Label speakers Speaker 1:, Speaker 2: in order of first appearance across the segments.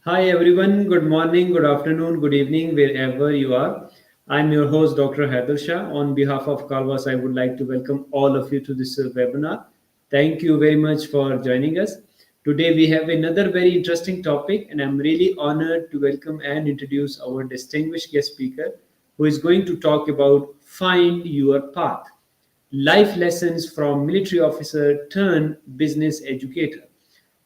Speaker 1: Hi everyone, good morning, good afternoon, good evening, wherever you are. I'm your host, Dr. Haider Shah. On behalf of Calvas, I would like to welcome all of you to this webinar. Thank you very much for joining us. Today we have another very interesting topic, and I'm really honored to welcome and introduce our distinguished guest speaker who is going to talk about Find Your Path, life lessons from military officer turned business educator.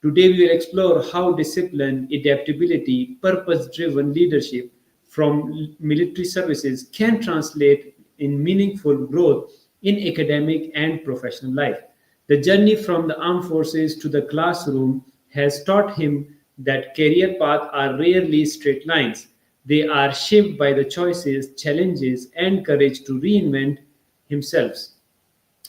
Speaker 1: Today, we will explore how discipline, adaptability, purpose driven leadership from military services can translate in meaningful growth in academic and professional life. The journey from the armed forces to the classroom has taught him that career paths are rarely straight lines. They are shaped by the choices, challenges, and courage to reinvent himself.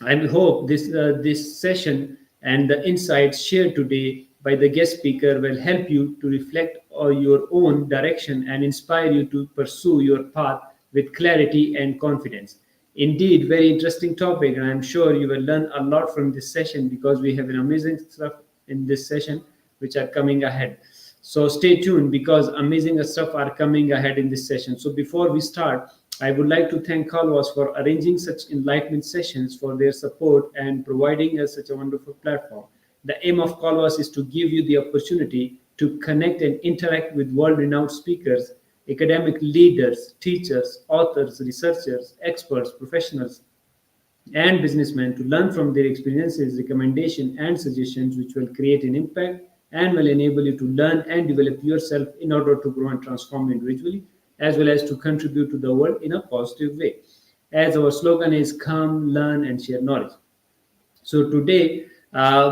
Speaker 1: I hope this session and the insights shared today by the guest speaker will help you to reflect on your own direction and inspire you to pursue your path with clarity and confidence. Indeed, very interesting topic, and I'm sure you will learn a lot from this session because we have an amazing stuff in this session which are coming ahead. So stay tuned because amazing stuff are coming ahead in this session. So before we start, I would like to thank Calvas for arranging such enlightenment sessions, for their support and providing us such a wonderful platform. The aim of Calvas is to give you the opportunity to connect and interact with world-renowned speakers, academic leaders, teachers, authors, researchers, experts, professionals, and businessmen to learn from their experiences, recommendations, and suggestions, which will create an impact and will enable you to learn and develop yourself in order to grow and transform individually, as well as to contribute to the world in a positive way. As our slogan is come, learn, and share knowledge. So today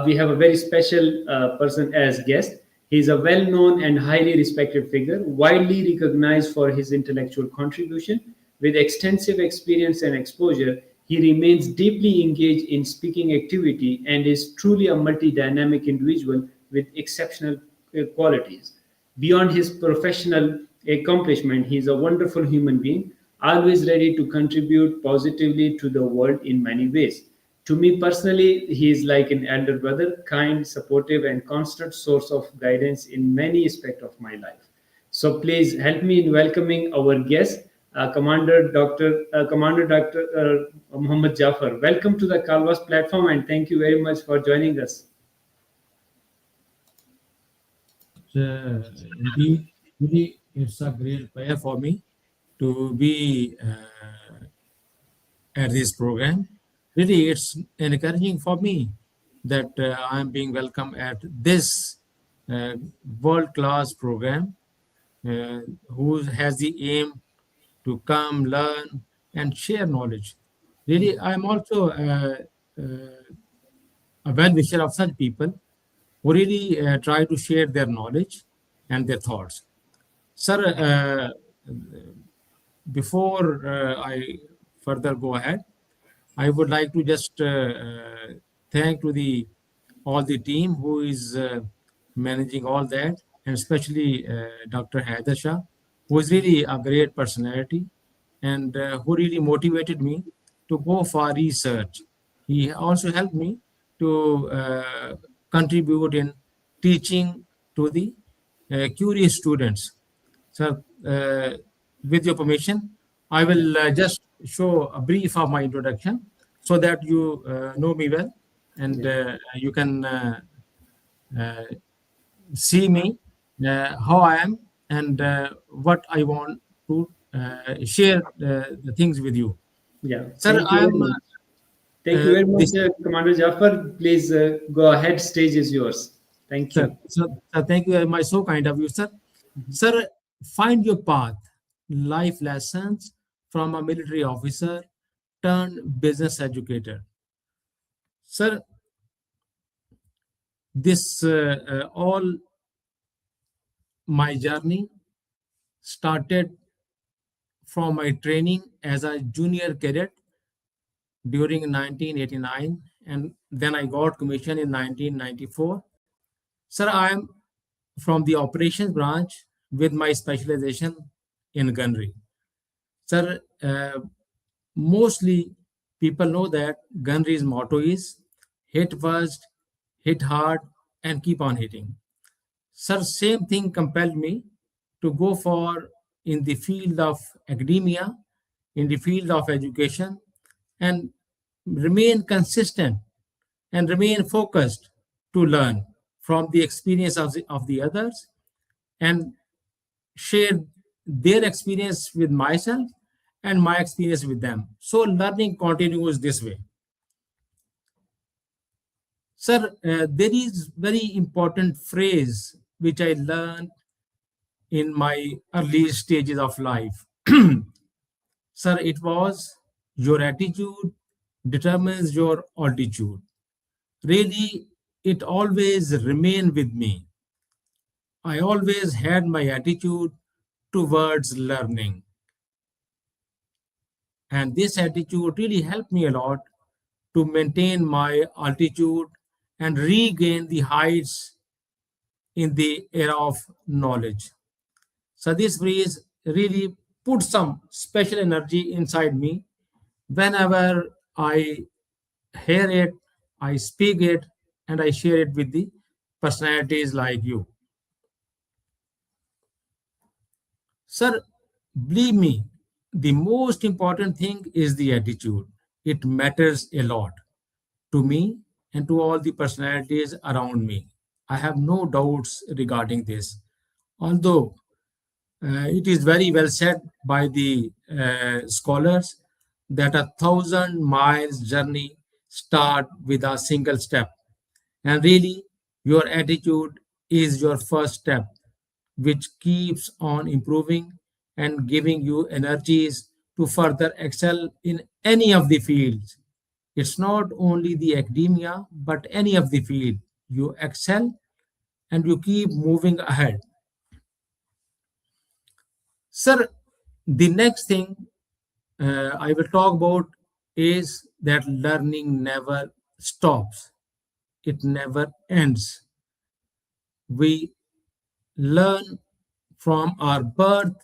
Speaker 1: we have a very special person as guest. He is a well-known and highly respected figure, widely recognized for his intellectual contribution. With extensive experience and exposure, he remains deeply engaged in speaking activity and is truly a multi-dynamic individual with exceptional qualities. Beyond his professional accomplishment, he is a wonderful human being, always ready to contribute positively to the world in many ways. To me personally, he is like an elder brother, kind, supportive, and constant source of guidance in many aspects of my life. So please help me in welcoming our guest, Commander Dr. Muhammad Jaffer. Welcome to the Calvas platform, and thank you very much for joining us.
Speaker 2: Indeed, really, it's a great pleasure for me to be at this program. Really, it's encouraging for me that I'm being welcomed at this uh, world-class program, who has the aim to come, learn, and share knowledge. Really, I'm also a well-wisher of such people who really try to share their knowledge and their thoughts. Sir, before I further go ahead, I would like to just thank to the all the team who is managing all that, and especially Dr. Haider Shah, who is really a great personality and who really motivated me to go for research. He also helped me to contribute in teaching to the curious students. So, with your permission, I will just show a brief of my introduction so that you know me well and
Speaker 1: Yeah.
Speaker 2: you can uh, see me, how I am, and what I want to share the things with you.
Speaker 1: Yeah.
Speaker 2: Sir,
Speaker 1: Thank you
Speaker 2: I
Speaker 1: very
Speaker 2: am
Speaker 1: much. Thank you very much,
Speaker 2: this.
Speaker 1: Commander Jaffer. Please go ahead. Stage is yours. Thank
Speaker 2: Sir,
Speaker 1: you.
Speaker 2: so thank you very much. So kind of you, sir. Sir, find your path. Life lessons from a military officer turned business educator. Sir, this all my journey started from my training as a junior cadet during 1989, and then I got commissioned in 1994. Sir, I am from the operations branch with my specialization in gunnery. Sir, mostly people know that gunnery's motto is hit first, hit hard, and keep on hitting. Sir, same thing compelled me to go for in the field of academia, in the field of education, and remain consistent and remain focused to learn from the experience of the others and share their experience with myself and my experience with them. So learning continues this way. Sir, there is very important phrase which I learned in my early stages of life. Sir, it was your attitude determines your altitude. Really, it always remained with me. I always had my attitude towards learning. And this attitude really helped me a lot to maintain my altitude and regain the heights in the era of knowledge. So this phrase really put some special energy inside me. Whenever I hear it, I speak it, and I share it with the personalities like you. Sir, believe me, the most important thing is the attitude. It matters a lot to me and to all the personalities around me. I have no doubts regarding this. Although it is very well said by the scholars that 1,000 miles journey start with a single step. And really, your attitude is your first step, which keeps on improving and giving you energies to further excel in any of the fields. It's not only the academia, but any of the field. You excel and you keep moving ahead. Sir, the next thing I will talk about is that learning never stops, it never ends. We learn from our birth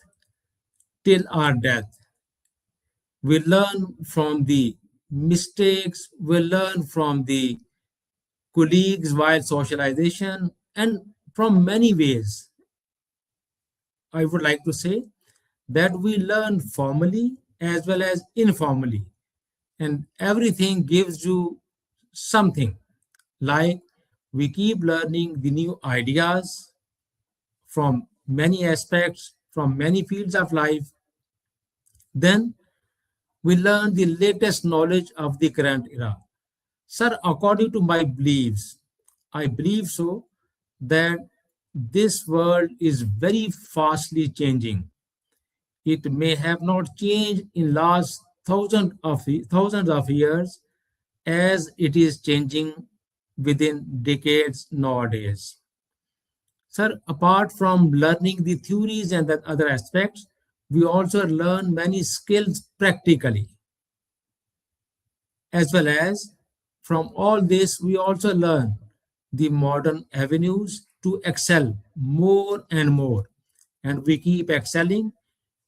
Speaker 2: till our death. We learn from the mistakes, we learn from the colleagues while socialization, and from many ways. I would like to say that we learn formally as well as informally, and everything gives you something. Like we keep learning the new ideas from many aspects, from many fields of life. Then we learn the latest knowledge of the current era. Sir, according to my beliefs, I believe so that this world is very fastly changing. It may have not changed in last thousands of years as it is changing within decades nowadays. Sir, apart from learning the theories and the other aspects, we also learn many skills practically, as well as from all this, we also learn the modern avenues to excel more and more. And we keep excelling.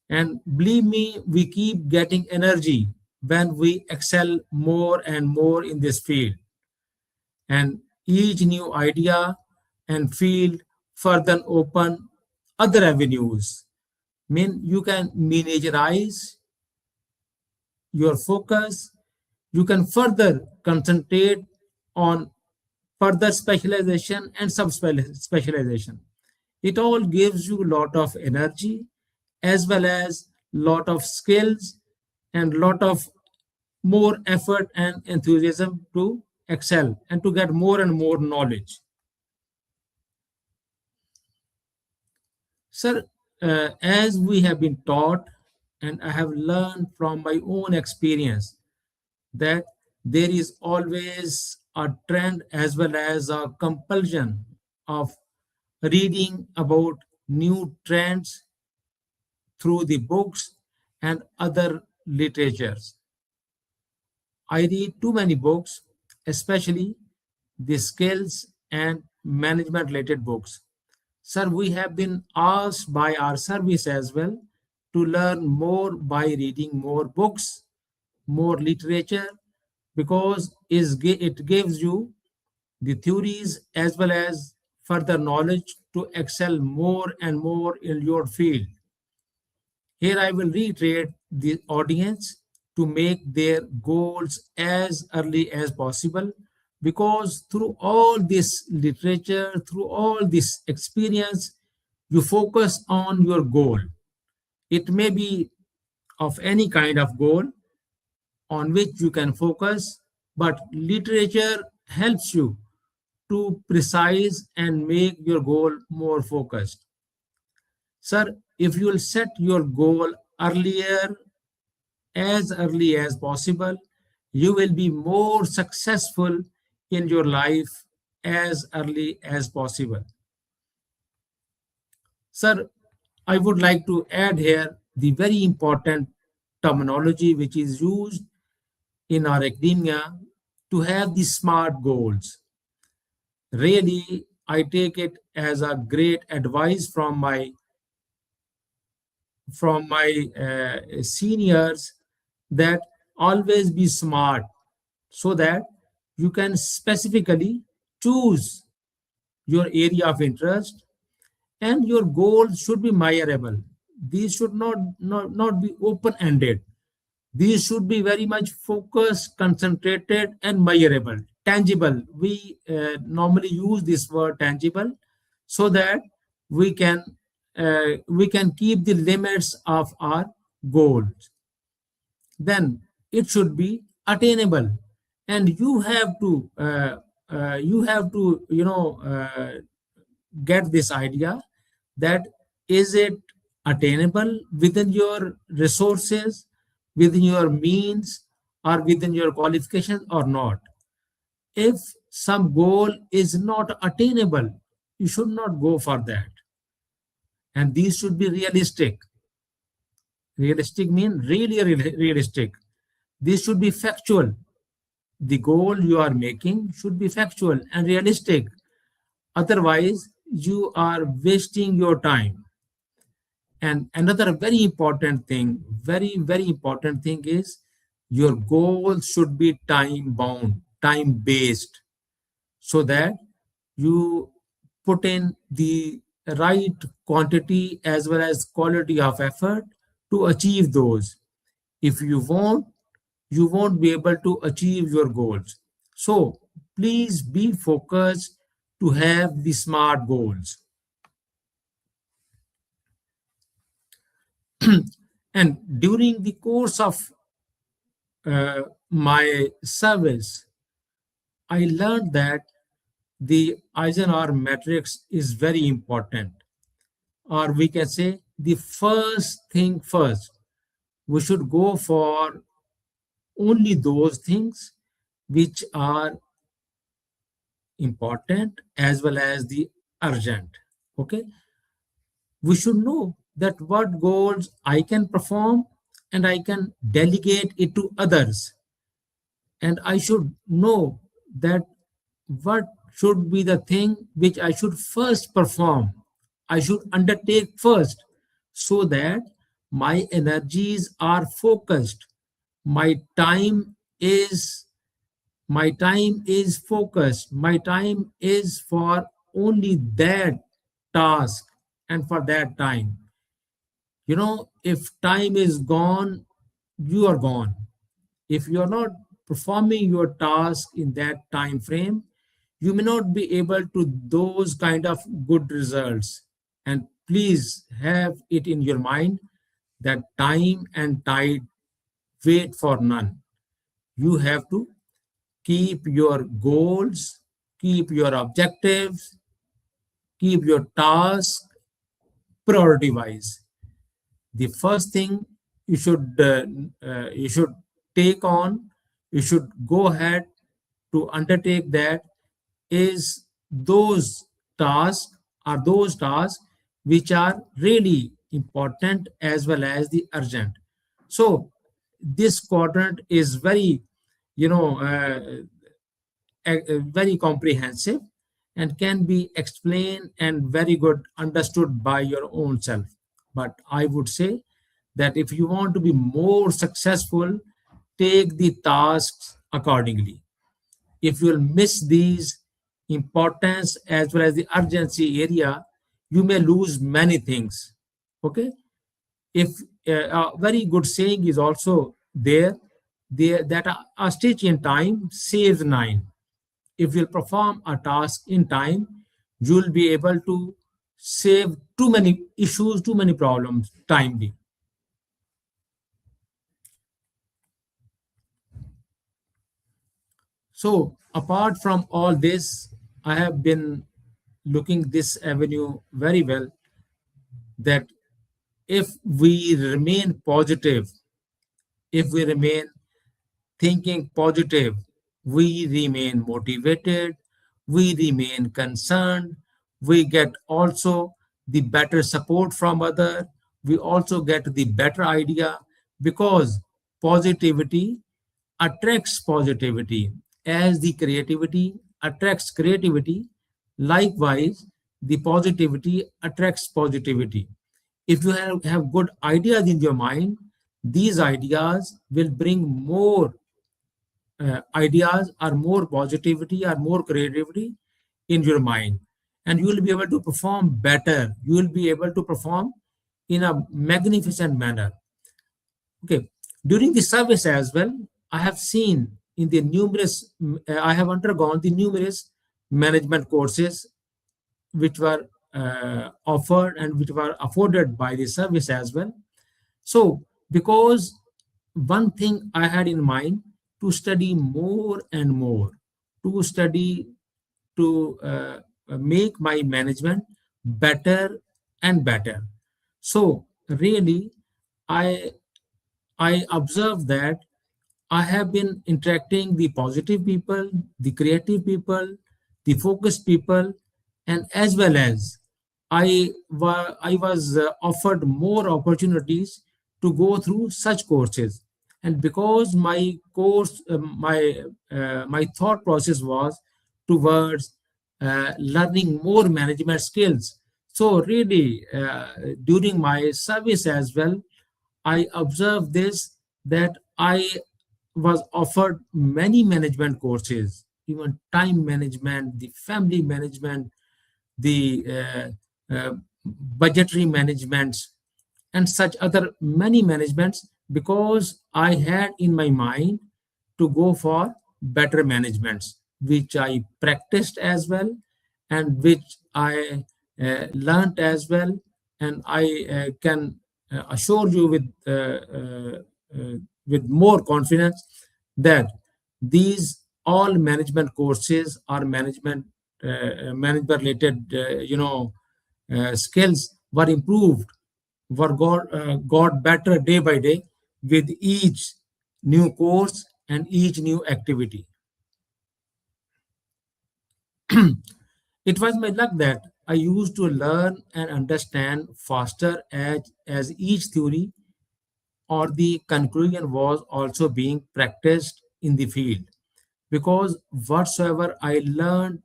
Speaker 2: And believe me, we keep getting energy when we excel more and more in this field. And each new idea and field further open other avenues. Mean you can miniaturize your focus, you can further concentrate on further specialization and specialization. It all gives you a lot of energy as well as lot of skills and lot of more effort and enthusiasm to excel and to get more and more knowledge. Sir, as we have been taught and I have learned from my own experience that there is always a trend as well as a compulsion of reading about new trends through the books and other literatures. I read too many books, especially the skills and management related books. Sir, we have been asked by our service as well to learn more by reading more books, more literature, because it gives you the theories as well as further knowledge to excel more and more in your field. Here I will reiterate the audience to make their goals as early as possible, because through all this literature, through all this experience, you focus on your goal. It may be of any kind of goal on which you can focus, but literature helps you to precise and make your goal more focused. Sir, if you will set your goal as early as possible, you will be more successful in your life as early as possible. Sir, I would like to add here the very important terminology which is used in our academia to have the SMART goals. Really, I take it as a great advice from my seniors that always be smart, so that you can specifically choose your area of interest, and your goals should be measurable. These should not be open ended. These should be very much focused, concentrated, and measurable, tangible. We normally use this word tangible, so that we can we can keep the limits of our goals. Then it should be attainable, and you have to get this idea that is it attainable within your resources, within your means, or within your qualifications or not. If some goal is not attainable, you should not go for that. And these should be realistic. Realistic means really realistic. This should be factual. The goal you are making should be factual and realistic. Otherwise, you are wasting your time. And another very important thing, very important thing is your goal should be time bound, time based, so that you put in the right quantity as well as quality of effort to achieve those. If you won't be able to achieve your goals. So please be focused to have the SMART goals. And during the course of my service, I learned that the Eisenhower matrix is very important, or we can say the first thing first. We should go for only those things which are important as well as the urgent. Okay, we should know that what goals I can perform, and I can delegate it to others. And I should know that what should be the thing which I should first perform, I should undertake first, so that my energies are focused. My time is focused. My time is for only that task and for that time. If time is gone, you are gone. If you are not performing your task in that time frame, you may not be able to those kind of good results. And please have it in your mind that time and tide wait for none. You have to keep your goals, keep your objectives, keep your task priority wise. The first thing you should take on, you should go ahead to undertake that is those tasks which are really important as well as the urgent. So this quadrant is very you know very comprehensive and can be explained and very good understood by your own self. But I would say that if you want to be more successful, take the tasks accordingly. If you'll miss these, importance as well as the urgency area, you may lose many things. Okay, if a very good saying is also there that a stitch in time saves nine. If you'll perform a task in time, you'll be able to save too many issues, too many problems timely. So apart from all this, I have been looking this avenue very well, that if we remain positive, if we remain thinking positive, we remain motivated, we remain concerned, we get also the better support from other, we also get the better idea, because positivity attracts positivity. As the creativity attracts creativity, likewise the positivity attracts positivity. If you have good ideas in your mind, these ideas will bring more ideas or more positivity or more creativity in your mind, and you will be able to perform better, you will be able to perform in a magnificent manner. Okay, during the service as well, I have seen in the numerous I have undergone the numerous management courses which were offered and which were afforded by the service as well. So, because one thing I had in mind, to study more and more, to study, to make my management better and better. So, really, I I observed that I have been interacting the positive people, the creative people, the focused people, and as well as I was offered more opportunities to go through such courses, and because my course, my thought process was towards learning more management skills. So really, during my service as well, I observed this, that I was offered many management courses, even time management, the family management, the budgetary managements, and such other many managements, because I had in my mind to go for better managements, which I practiced as well, and which I learned as well. And I can assure you with more confidence that these all management courses are management related, skills were improved, were got better day by day with each new course and each new activity. It was my luck that I used to learn and understand faster as each theory or the conclusion was also being practiced in the field. Because whatsoever I learned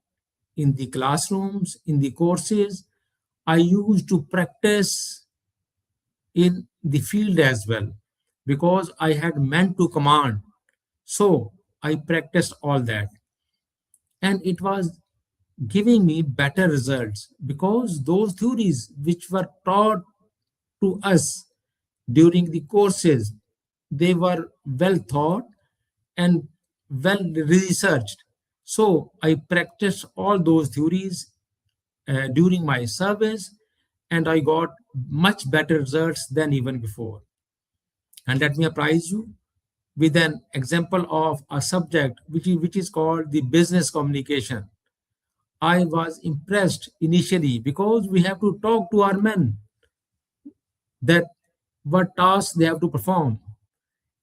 Speaker 2: in the classrooms, in the courses, I used to practice in the field as well, because I had meant to command. So I practiced all that. And it was giving me better results, because those theories which were taught to us during the courses, they were well thought and well researched. So I practiced all those theories during my service, and I got much better results than even before. And let me apprise you with an example of a subject which is called the business communication. I was impressed initially, because we have to talk to our men that what tasks they have to perform.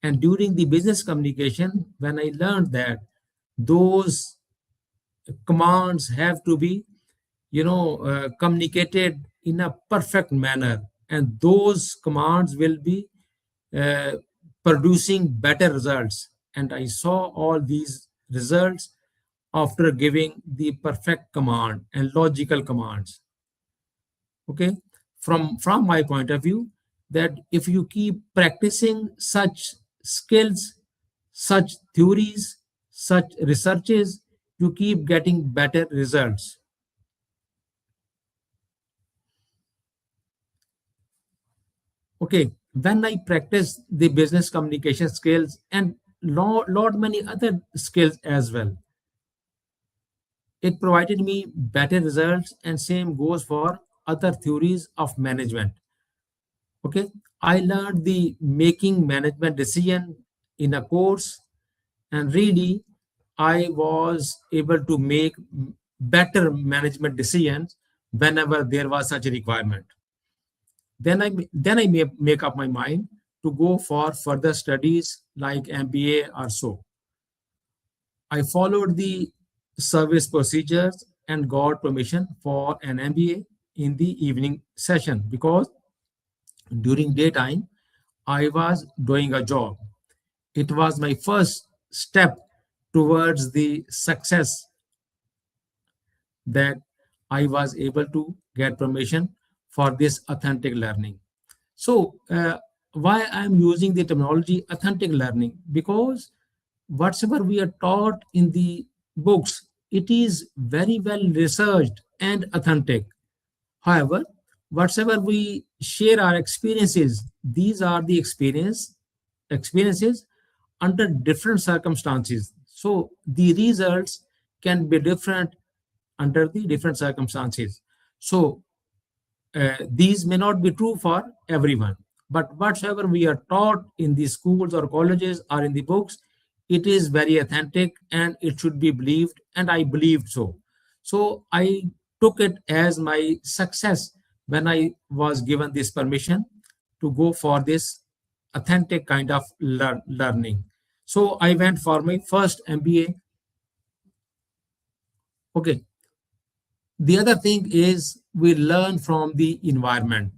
Speaker 2: And during the business communication, when I learned that those commands have to be, communicated in a perfect manner, and those commands will be uh, producing better results. And I saw all these results after giving the perfect command and logical commands. Okay, from my point of view, that if you keep practicing such skills, such theories, such researches, to keep getting better results. Okay, when I practice the business communication skills and lot many other skills as well, it provided me better results, and same goes for other theories of management. Okay, I learned the making management decision in a course, and really I was able to make better management decisions whenever there was such a requirement. Then I make up my mind to go for further studies like MBA or so. I followed the service procedures and got permission for an MBA in the evening session, because during daytime I was doing a job. It was my first step towards the success, that I was able to get permission for this authentic learning. So, why I'm using the terminology authentic learning? Because whatever we are taught in the books, it is very well researched and authentic. However, whatever we share our experiences, these are the experiences under different circumstances. So the results can be different under the different circumstances. So these may not be true for everyone, but whatever we are taught in the schools or colleges or in the books, it is very authentic and it should be believed, and I believed so. So I took it as my success when I was given this permission to go for this authentic kind of learning. So I went for my first MBA. Okay, the other thing is we learn from the environment.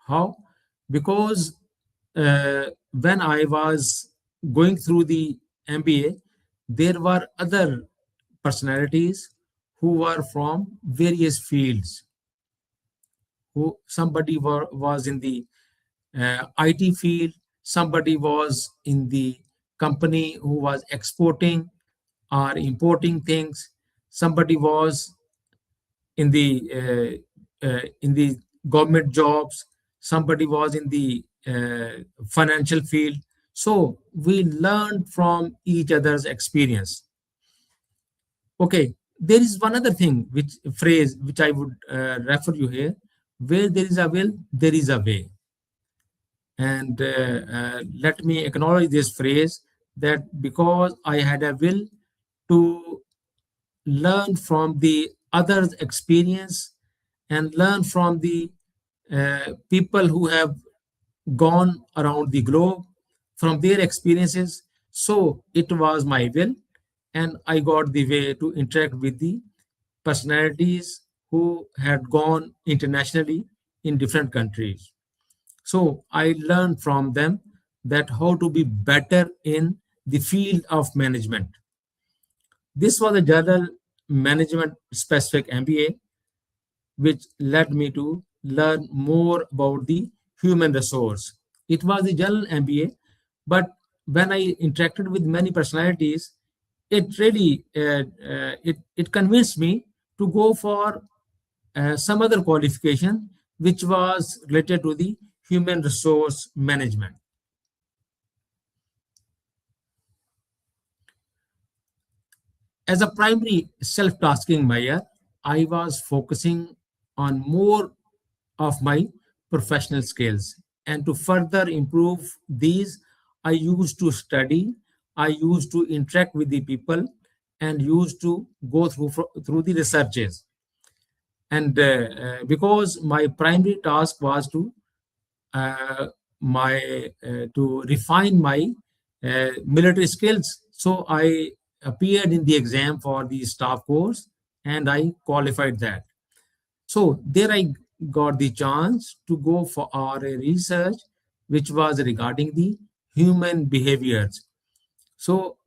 Speaker 2: How? Because when I was going through the MBA, there were other personalities who were from various fields. Who somebody was in the IT field, somebody was in the company who was exporting or importing things, somebody was in the government jobs, somebody was in the financial field. So we learned from each other's experience. Okay, there is one other thing, which phrase which I would refer you here: where there is a will, there is a way. And let me acknowledge this phrase, that because I had a will to learn from the others' experience and learn from the people who have gone around the globe from their experiences. So it was my will, and I got the way to interact with the personalities who had gone internationally in different countries. So I learned from them that how to be better in the field of management. This was a general management specific MBA, which led me to learn more about the human resource. It was the general MBA, but when I interacted with many personalities, it really it convinced me to go for some other qualification which was related to the human resource management. As a primary self-tasking measure, I was focusing on more of my professional skills. And to further improve these, I used to study, I used to interact with the people, and used to go through the researches. And because my primary task was uh, to refine my military skills, so I appeared in the exam for the staff course, and I qualified that. So there I got the chance to go for our research, which was regarding the human behaviors. So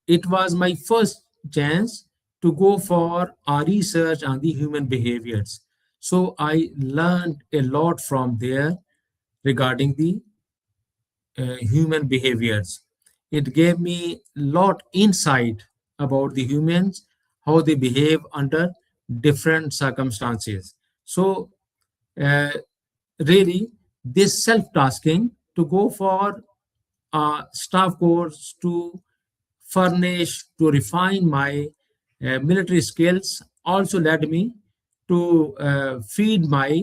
Speaker 2: it was my first chance to go for our research on the human behaviors. So I learned a lot from there regarding the human behaviors. It gave me lot insight about the humans, how they behave under different circumstances. So, uh, really, this self-tasking to go for a staff course to furnish, to refine my military skills also led me to feed my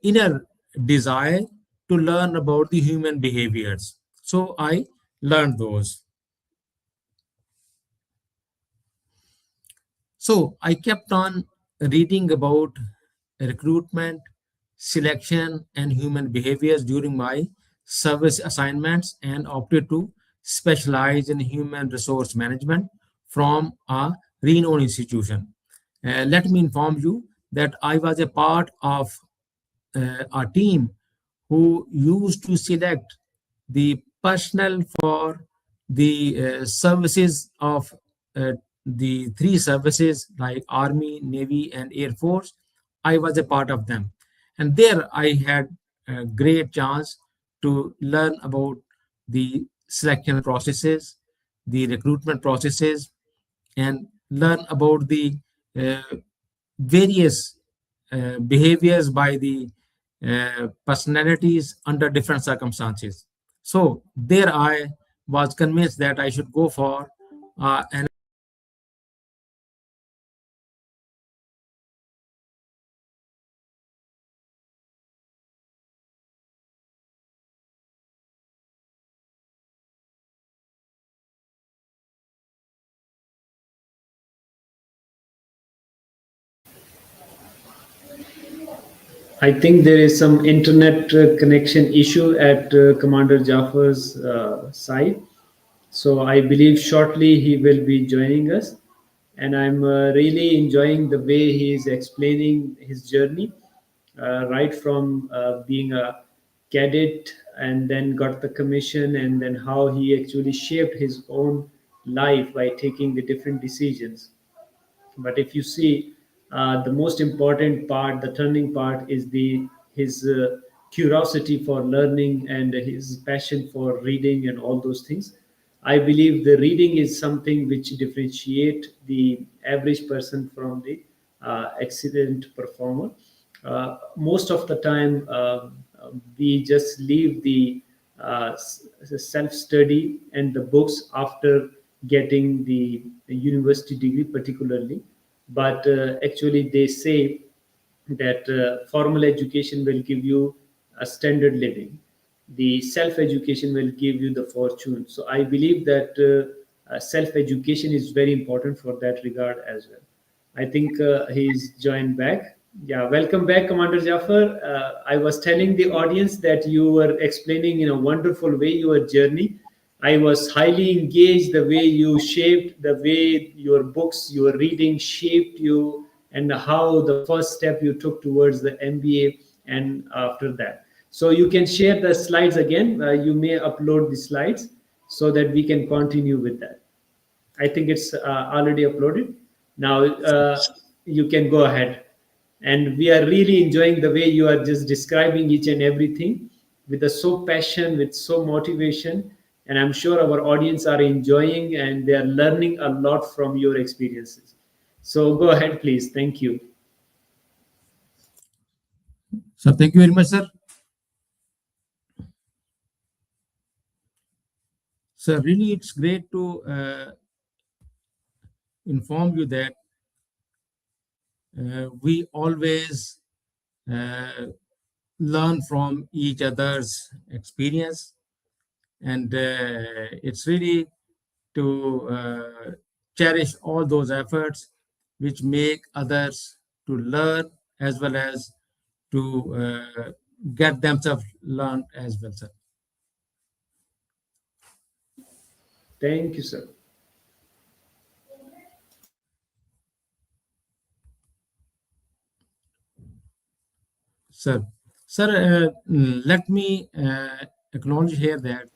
Speaker 2: inner desire to learn about the human behaviors. So I learned those. So I kept on reading about recruitment, selection, and human behaviors during my service assignments and opted to specialize in human resource management from a renowned institution. Let me inform you that I was a part of a team who used to select the personnel for the services of the three services like Army, Navy, and Air Force. I was a part of them. And there I had a great chance to learn about the selection processes, the recruitment processes, and learn about the uh, various behaviors by the personalities under different circumstances. So there I was convinced that I should go for an.
Speaker 1: I think there is some internet connection issue at Commander Jaffer's side. So I believe shortly he will be joining us. And I'm really enjoying the way he is explaining his journey, right from being a cadet and then got the commission, and then how he actually shaped his own life by taking the different decisions. But if you see, the most important part, the turning part, is the his curiosity for learning and his passion for reading and all those things. I believe the reading is something which differentiate the average person from the excellent performer. Most of the time, we just leave the self study and the books after getting the university degree, particularly. But actually, they say that formal education will give you a standard living, the self education will give you the fortune. So I believe that self education is very important for that regard as well. I think he's joined back. Yeah, welcome back, Commander Jaffer. I was telling the audience that you were explaining in a wonderful way your journey. I was highly engaged the way you shaped, the way your books, your reading shaped you, and how the first step you took towards the MBA and after that. So you can share the slides again. You may upload the slides so that we can continue with that. I think it's already uploaded. Now you can go ahead. And we are really enjoying the way you are just describing each and everything with a so passion, with so motivation. And I'm sure our audience are enjoying and they are learning a lot from your experiences. So go ahead, please. Thank you.
Speaker 2: So thank you very much, sir. So really, it's great to inform you that we always uh, learn from each other's experience, and it's really to cherish all those efforts which make others to learn as well as to get themselves learned as well, sir.
Speaker 1: Thank you, sir.
Speaker 2: Sir, let me acknowledge here that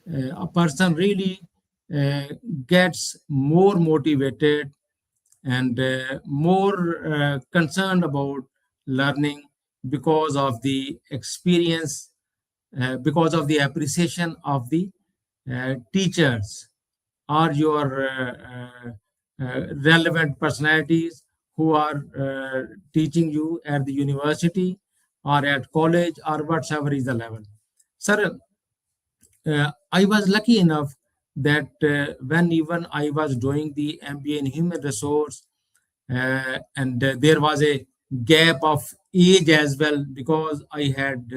Speaker 2: a person really uh, gets more motivated and more concerned about learning because of the experience, because of the appreciation of the teachers or your relevant personalities who are teaching you at the university or at college or whatever is the level. Sir, I was lucky enough that when even I was doing the MBA in human resource, and there was a gap of age as well, because I had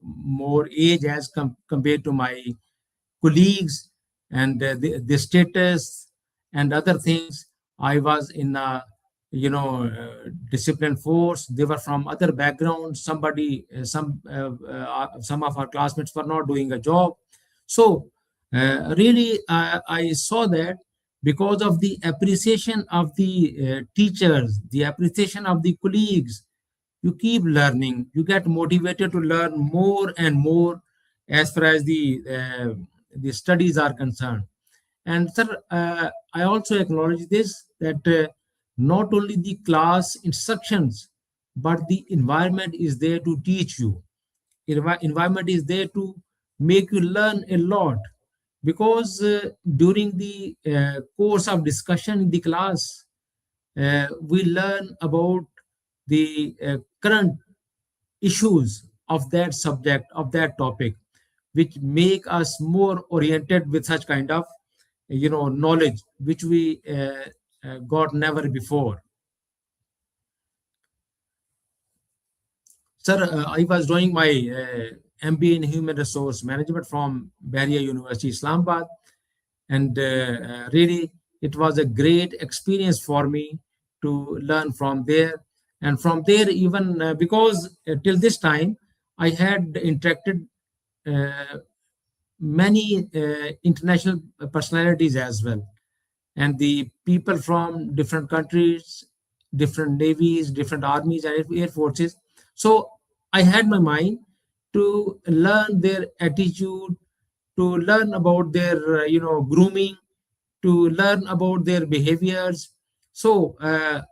Speaker 2: more age as compared to my colleagues, and the status and other things. I was in a discipline force. They were from other backgrounds. Some of our classmates were not doing a job. So really, I saw that because of the appreciation of the teachers, the appreciation of the colleagues, you keep learning. You get motivated to learn more and more as far as the studies are concerned. And sir, I also acknowledge this, that not only the class instructions, but the environment is there to teach you. Environment is there to make you learn a lot, because during the course of discussion in the class, we learn about the current issues of that subject, of that topic, which make us more oriented with such kind of knowledge which we got never before. Sir, I was doing my MBA in human resource management from Bahria University, Islamabad, and really it was a great experience for me to learn from there. And from there, even because till this time I had interacted uh, many international personalities as well, and the people from different countries, different navies, different armies and air forces. So I had my mind to learn their attitude, to learn about their grooming, to learn about their behaviors. So I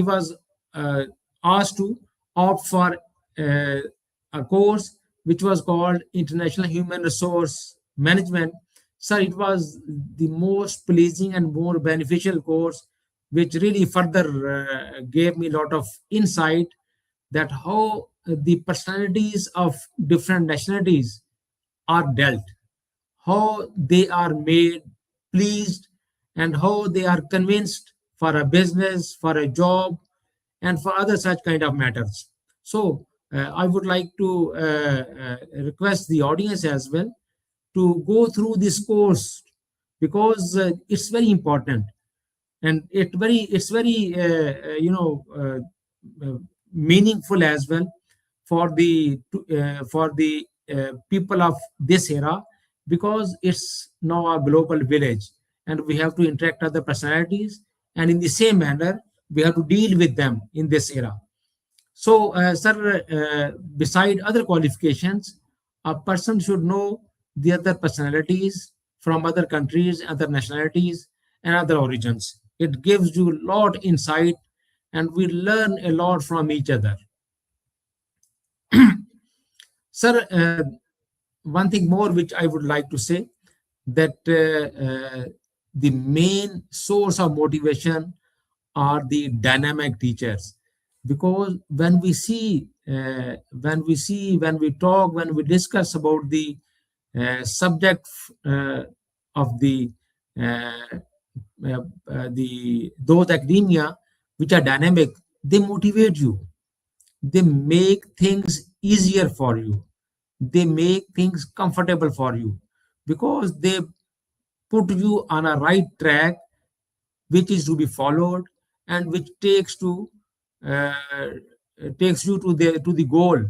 Speaker 2: was uh, asked to opt for uh, a course which was called International Human Resource Management. Sir, it was the most pleasing and more beneficial course, which really further gave me a lot of insight that how the personalities of different nationalities are dealt, how they are made pleased, and how they are convinced for a business, for a job, and for other such kind of matters. So I would like to request the audience as well to go through this course, because it's very important, and it's very meaningful as well for the people of this era, because it's now a global village, and we have to interact other personalities, and in the same manner we have to deal with them in this era. So, sir, beside other qualifications, a person should know the other personalities from other countries, other nationalities, and other origins. It gives you a lot insight, and we learn a lot from each other. Sir, one thing more which I would like to say, that the main source of motivation are the dynamic teachers, because when we talk, when we discuss about the subject of uh, the those academia which are dynamic, they motivate you, they make things easier for you, they make things comfortable for you, because they put you on a right track which is to be followed, and which uh, takes you to the goal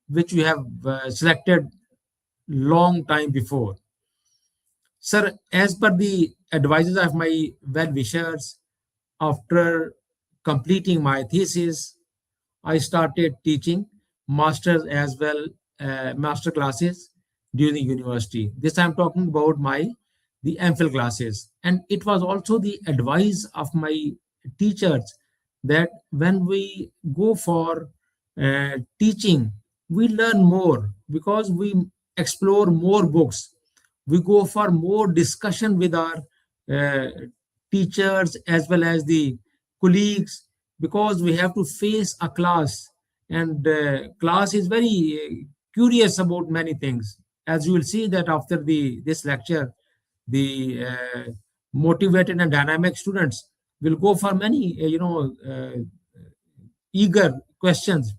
Speaker 2: which you have selected long time before. Sir, as per the advices of my well wishers, after completing my thesis, I started teaching masters as well, master classes during university. This I'm talking about my the MPhil classes, and it was also the advice of my teachers that when we go for teaching, we learn more, because we explore more books, we go for more discussion with our uh, teachers as well as the colleagues, because we have to face a class, and class is very curious about many things. As you will see that after the this lecture, the motivated and dynamic students will go for many eager questions,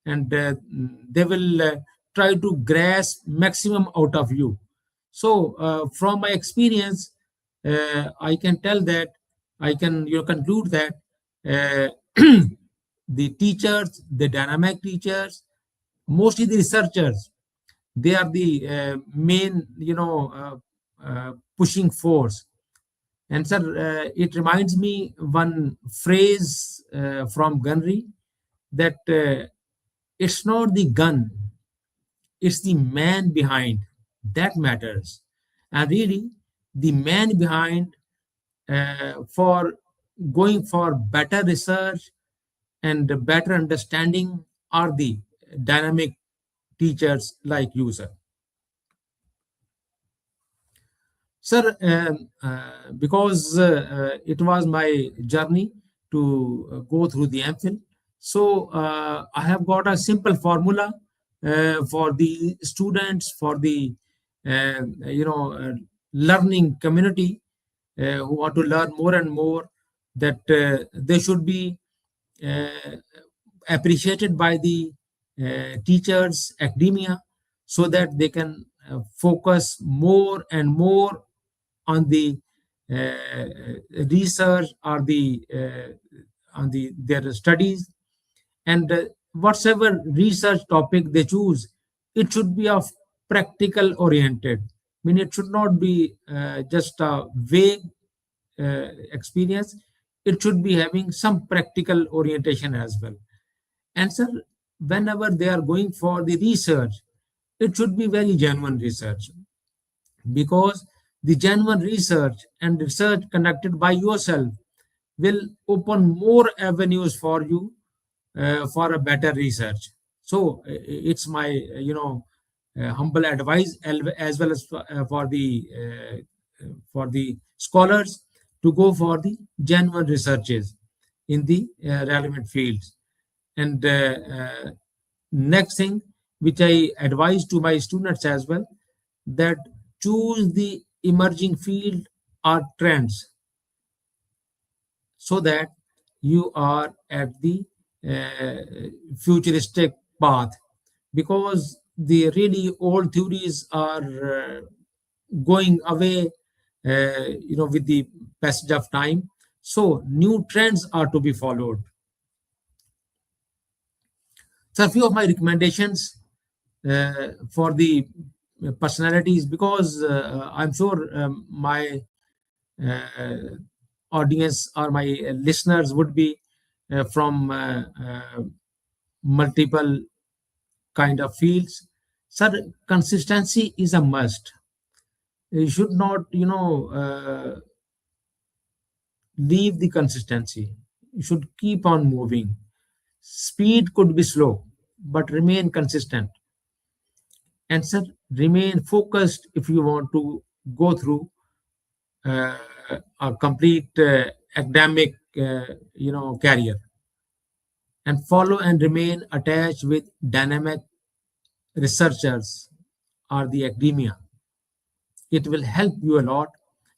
Speaker 2: and they will try to grasp maximum out of you. So from my experience, I can tell that I can conclude that uh, the teachers, the dynamic teachers, mostly the researchers, they are the main pushing force. And sir, it reminds me one phrase from gunnery, that it's not the gun, it's the man behind that matters. And really, the man behind for going for better research and better understanding are the dynamic teachers like you, sir. Sir, because it was my journey to go through the MPhil, so I have got a simple formula for the students, for the learning community who want to learn more and more, that they should be uh, appreciated by the teachers, academia, so that they can focus more and more on the research or the on the their studies, and whatever research topic they choose, it should be of practical oriented. I mean, it should not be just a vague experience. It should be having some practical orientation as well. And sir, whenever they are going for the research, it should be very genuine research, because the genuine research and research conducted by yourself will open more avenues for you for a better research. So it's my humble advice, as well as for the scholars, to go for the genuine researches in the relevant fields. And next thing which I advise to my students as well, that choose the emerging field or trends, so that you are at the futuristic path, because the really old theories are going away with the passage of time. So new trends are to be followed. So a few of my recommendations for the personalities, because I'm sure my uh, audience or my listeners would be from multiple kind of fields. Sir, consistency is a must. You should not, leave the consistency. You should keep on moving. Speed could be slow, but remain consistent. And sir, remain focused if you want to go through uh, a complete academic, career, and follow and remain attached with dynamic researchers or the academia. It will help you a lot,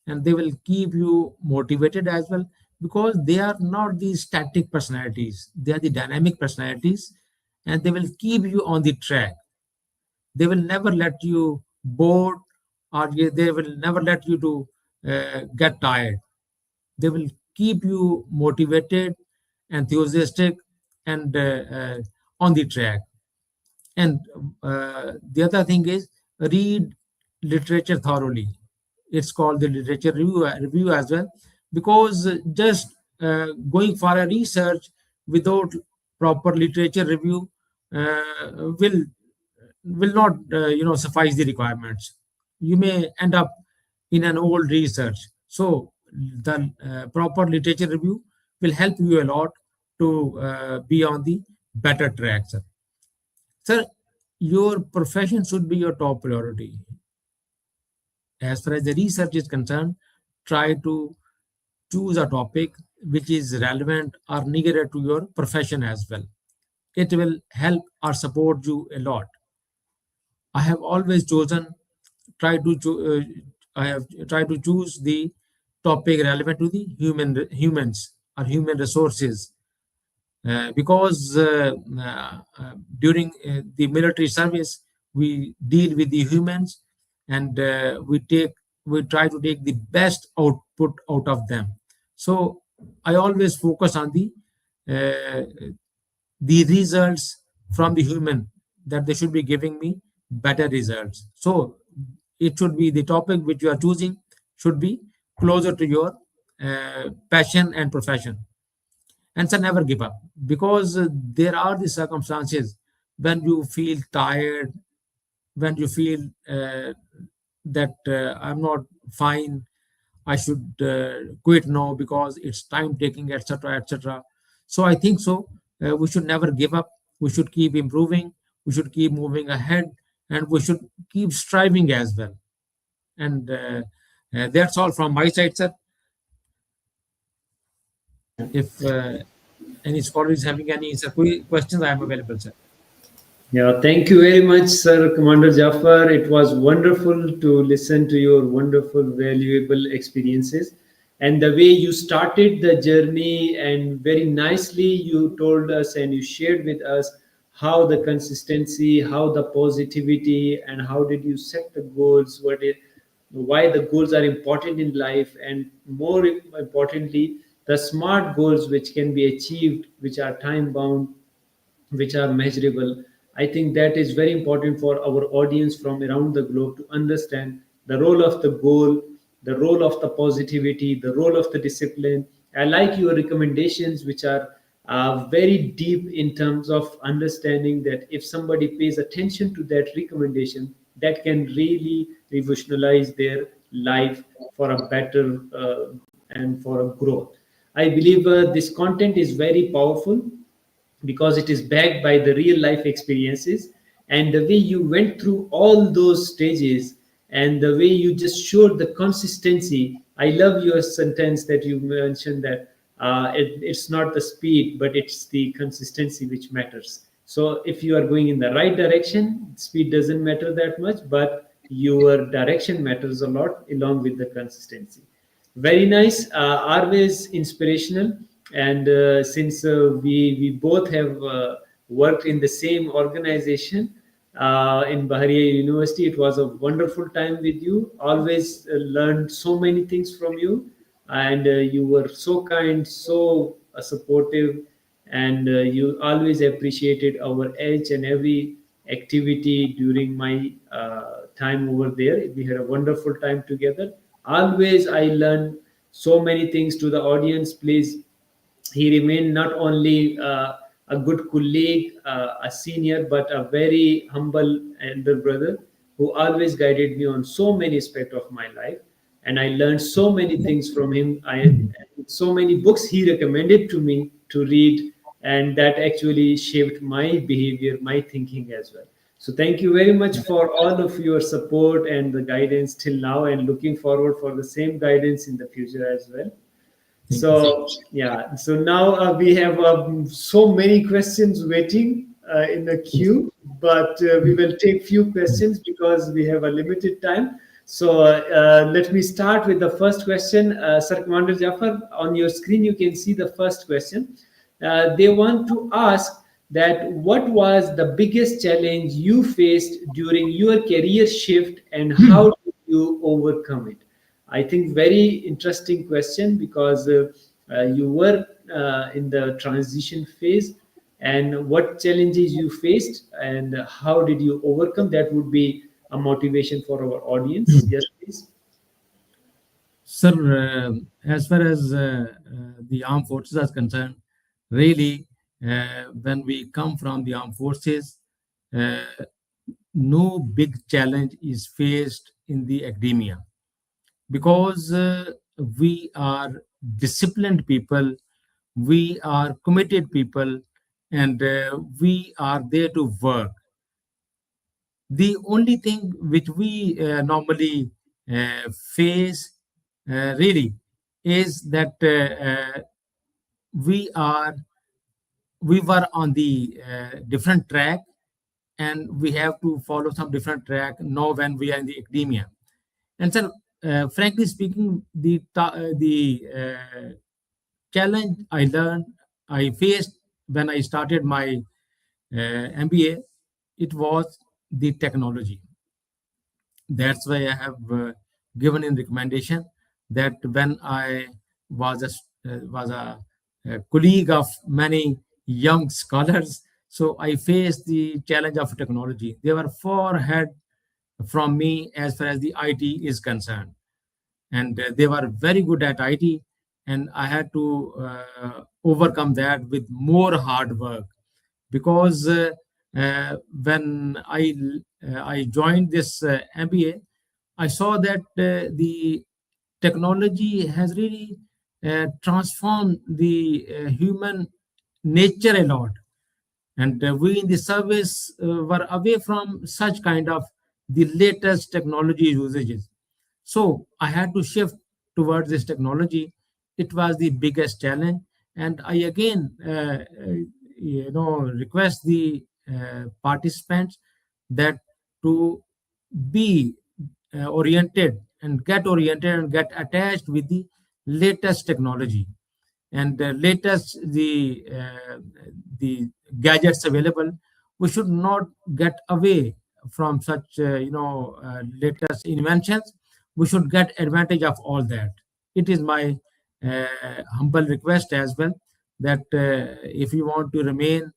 Speaker 2: and they will keep you motivated as well, because they are not the static personalities, they are the dynamic personalities, and they will keep you on the track. They will never let you bored, or they will never let you to get tired. They will keep you motivated, enthusiastic, and on the track. And the other thing is, read literature thoroughly. It's called the literature review as well, because just going for a research without proper literature review will not suffice the requirements. You may end up in an old research. So the proper literature review will help you a lot to be on the better track, sir. Sir, your profession should be your top priority. As far as the research is concerned, try to choose a topic which is relevant or near to your profession as well. It will help or support you a lot. I have always chosen try to I have tried to choose the topic relevant to the humans or human resources, because during the military service we deal with the humans, and we try to take the best output out of them. So I always focus on uh, the results from the human, that they should be giving me better results. So it should be the topic which you are choosing should be closer to your passion and profession. And so never give up, because there are the circumstances when you feel tired, when you feel that I'm not fine, I should quit now because it's time taking, etc., etc. So I think so. We should never give up. We should keep improving. We should keep moving ahead, and we should keep striving as well. And that's all from my side, sir. If any scholar is having any questions, I am available, sir.
Speaker 1: Yeah, thank you very much, Sir Commander Jaffer. It was wonderful to listen to your wonderful, valuable experiences and the way you started the journey, and very nicely you told us and you shared with us how the consistency, how the positivity, and how did you set the goals, why the goals are important in life, and more importantly, the smart goals which can be achieved, which are time bound, which are measurable. I think that is very important for our audience from around the globe to understand the role of the goal, the role of the positivity, the role of the discipline. I like your recommendations, which are very deep in terms of understanding that if somebody pays attention to that recommendation, that can really revolutionize their life for a better and for a growth. I believe this content is very powerful because it is backed by the real life experiences, and the way you went through all those stages, and the way you just showed the consistency. I love your sentence that you mentioned that it's not the speed but it's the consistency which matters. So if you are going in the right direction, speed doesn't matter that much, but your direction matters a lot along with the consistency. Very nice, always inspirational. And since we both have worked in the same organization in Bahria University, it was a wonderful time with you. Always learned so many things from you, and you were so kind, so supportive, and you always appreciated our each and every activity during my time over there. We had a wonderful time together. Always I learned so many things. To the audience, please, he remained not only a good colleague, a senior, but a very humble elder brother who always guided me on so many aspects of my life. And I learned so many things from him. So many books he recommended to me to read, and that actually shaped my behavior, my thinking as well. So thank you very much for all of your support and the guidance till now, and looking forward for the same guidance in the future as well.
Speaker 2: Thank you, sir.
Speaker 1: So yeah, so now we have so many questions waiting in the queue, but we will take few questions because we have a limited time. So let me start with the first question. Sir Commander Jaffer, on your screen you can see the first question. They want to ask that what was the biggest challenge you faced during your career shift, and how did you overcome it? I think very interesting question because you were in the transition phase, and what challenges you faced and how did you overcome. That would be a motivation for our audience. Yes, please.
Speaker 2: Sir, as far as the armed forces are concerned, really, when we come from the armed forces, uh, no big challenge is faced in the academia, because we are disciplined people, we are committed people, and we are there to work. The only thing which we normally face, really. is that we are we were on the different track, and we have to follow some different track now when we are in the academia. And sir, frankly speaking, the challenge I faced when I started my MBA, it was the technology. That's why I have given in recommendation that when I was a colleague of many young scholars, so I faced the challenge of technology. They were far ahead from me as far as the IT is concerned, and they were very good at IT, and I had to overcome that with more hard work, because when I joined this MBA, I saw that the technology has really transformed the human nature a lot, and we in the service were away from such kind of the latest technology usages. So I had to shift towards this technology. It was the biggest challenge, and I again request the participants that to be oriented and get attached with the latest technology, and latest the gadgets available. We should not get away from such latest inventions. We should get advantage of all that. It is my humble request as well, that if you want to remain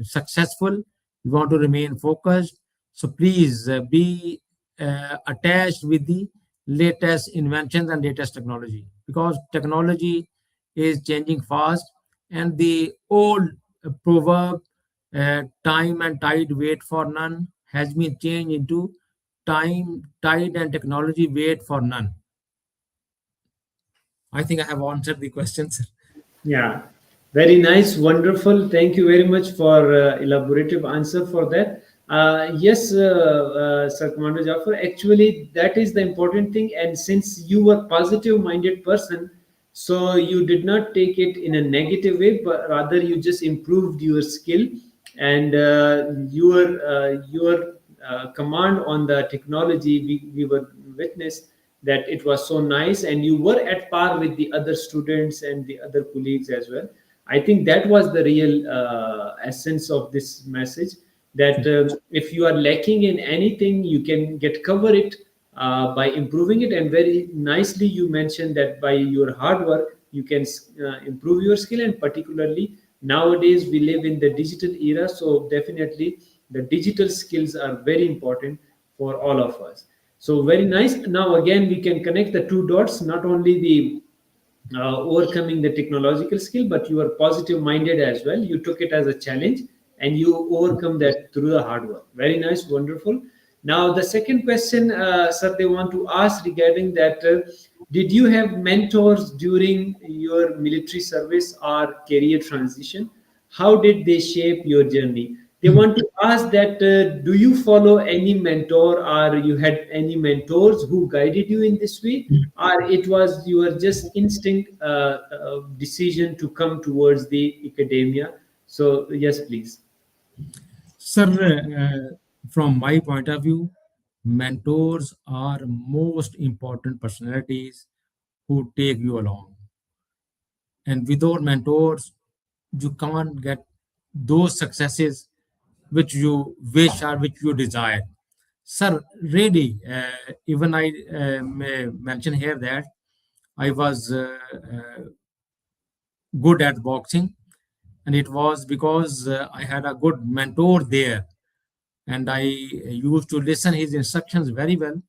Speaker 2: successful, you want to remain focused, so please be attached with the latest inventions and latest technology, because technology is changing fast, and the old proverb, time and tide wait for none, has been changed into time, tide, and technology wait for none. I think I have answered the questions.
Speaker 1: Yeah, very nice, wonderful. Thank you very much for elaborative answer for that. Yes, Sir Commander Jaffer. Actually, that is the important thing. And since you were positive-minded person, so you did not take it in a negative way, but rather you just improved your skill and your command on the technology. We were witness that it was so nice, and you were at par with the other students and the other colleagues as well. I think that was the real essence of this message, that if you are lacking in anything, you can get cover it by improving it. And very nicely you mentioned that by your hard work you can improve your skill. And particularly nowadays we live in the digital era, so definitely the digital skills are very important for all of us. So very nice. Now again we can connect the two dots, not only the overcoming the technological skill, but you are positive minded as well. You took it as a challenge and you overcome that through the hard work. Very nice, wonderful. Now the second question, sir, they want to ask regarding that, did you have mentors during your military service or career transition? How did they shape your journey? They want to ask that, do you follow any mentor, or you had any mentors who guided you in this way, or it was your just instinct decision to come towards the academia? So yes, please.
Speaker 2: Sir, from my point of view, mentors are most important personalities who take you along. And without mentors, you can't get those successes which you wish or which you desire. Sir, really, even I may mention here that I was good at boxing, and it was because I had a good mentor there, and I used to listen his instructions very well,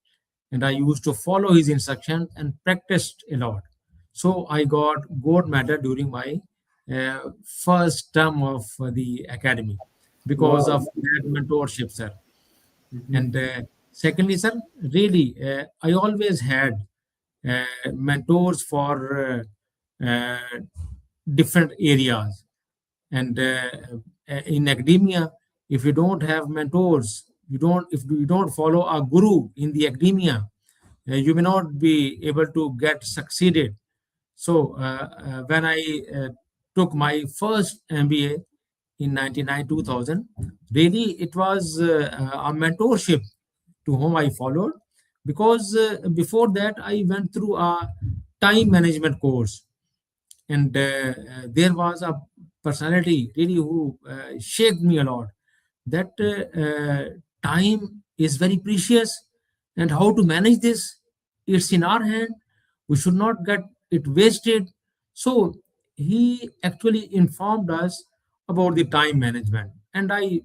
Speaker 2: and I used to follow his instructions and practiced a lot. So I got gold medal during my first term of the academy because
Speaker 1: Wow.
Speaker 2: of that mentorship, sir.
Speaker 1: Mhm.
Speaker 2: And secondly, sir, really, I always had mentors for different areas. And in academia, if you don't have mentors, you don't if you don't follow a guru in the academia, you may not be able to get succeeded. So when I took my first MBA in 99 2000, really it was a mentorship to whom I followed, because before that I went through a time management course, and there was a personality really who shaped me a lot, that time is very precious, and how to manage this, it's in our hand. We should not get it wasted. So he actually informed us about the time management, and I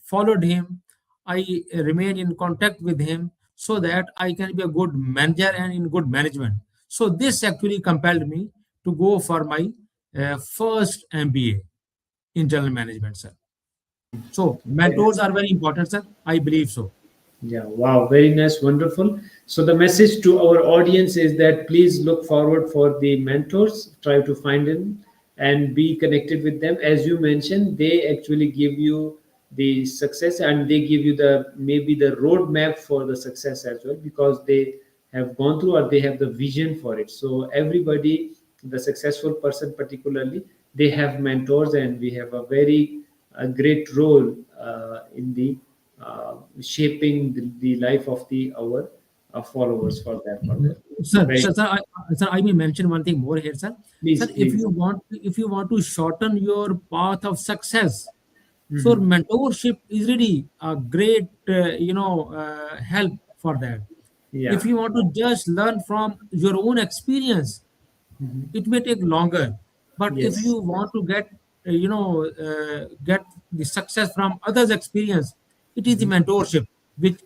Speaker 2: followed him. I remained in contact with him so that I can be a good manager and in good management. So this actually compelled me to go for my first MBA in general management, sir. So mentors are very important, sir. I believe so.
Speaker 1: Yeah, wow, very nice, wonderful. So the message to our audience is that please look forward for the mentors, try to find them and be connected with them. As you mentioned, they actually give you the success, and they give you the maybe the roadmap for the success as well, because they have gone through or they have the vision for it. So everybody, the successful person particularly, they have mentors, and we have a very a great role in the shaping the life of the our followers for that purpose.
Speaker 2: Sir,
Speaker 1: Very
Speaker 2: sir, I may mention one thing more here, sir. Sir,
Speaker 1: please, please.
Speaker 2: if you want to shorten your path of success, so
Speaker 1: Mhm.
Speaker 2: mentorship is really a great, help for that. If
Speaker 1: Yeah.
Speaker 2: you want to just learn from your own experience,
Speaker 1: Mhm.
Speaker 2: it may take longer. But if
Speaker 1: Yes.
Speaker 2: you want to get the success from others' experience, it is the
Speaker 1: Mhm.
Speaker 2: mentorship which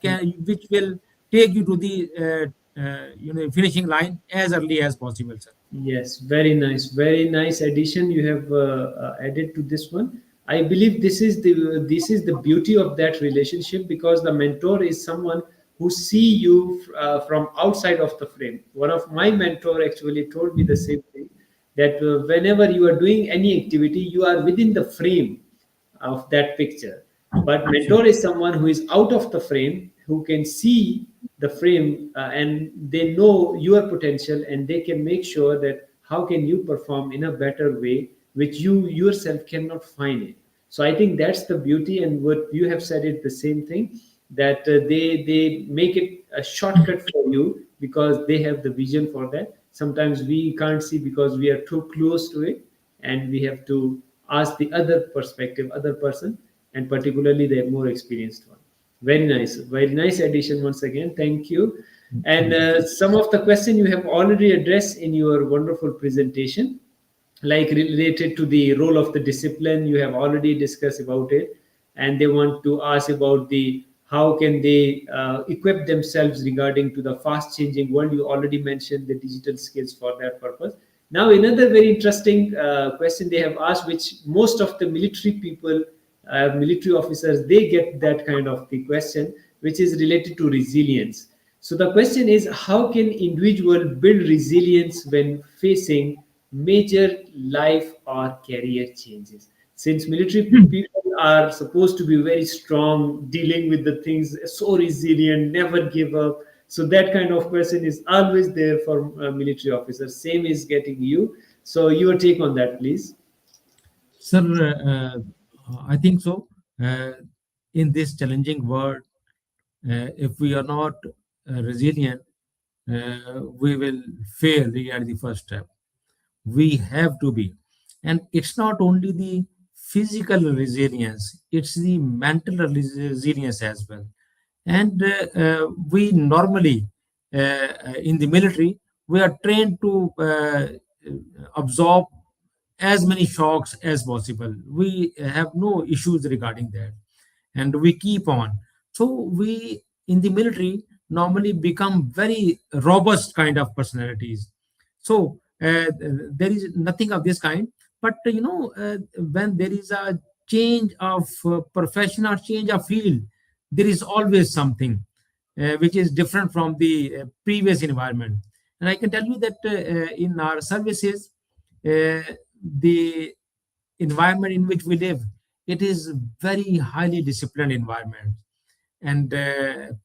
Speaker 2: will take you to the finishing line as early as possible, sir.
Speaker 1: Yes, very nice addition you have added to this one. I believe this is the beauty of that relationship, because the mentor is someone who see you from outside of the frame. One of my mentor actually told me the same thing, that whenever you are doing any activity, you are within the frame of that picture. But mentor is someone who is out of the frame, who can see the frame, and they know your potential, and they can make sure that how can you perform in a better way which you yourself cannot find it. So I think that's the beauty, and what you have said it the same thing, that they make it a shortcut for you because they have the vision for that. Sometimes we can't see because we are too close to it, and we have to ask the other perspective, other person, and particularly the more experienced one. Very nice addition once again. Thank you. And
Speaker 2: Thank you.
Speaker 1: some of the question you have already addressed in your wonderful presentation, like related to the role of the discipline, you have already discussed about it, and they want to ask about the how can they equip themselves regarding to the fast changing world. You already mentioned the digital skills for that purpose. Now another very interesting question they have asked, which most of the military people, military officers, they get that kind of the question, which is related to resilience. So the question is, how can individual build resilience when facing major life or career changes? Since military people are supposed to be very strong, dealing with the things, so resilient, never give up. So that kind of question is always there for military officers. Same is getting you. So your take on that, please.
Speaker 2: Sir, I think so. Uh, in this challenging world, if we are not resilient, we will fail really at the first step. We have to be. And it's not only the physical resilience, it's the mental resilience as well. And we normally, in the military, we are trained to absorb as many shocks as possible. We have no issues regarding that, and we keep on. So we in the military normally become very robust kind of personalities. So there is nothing of this kind. But when there is a change of profession or change of field, there is always something which is different from the previous environment. And I can tell you that in our services, the environment in which we live, it is very highly disciplined environment, and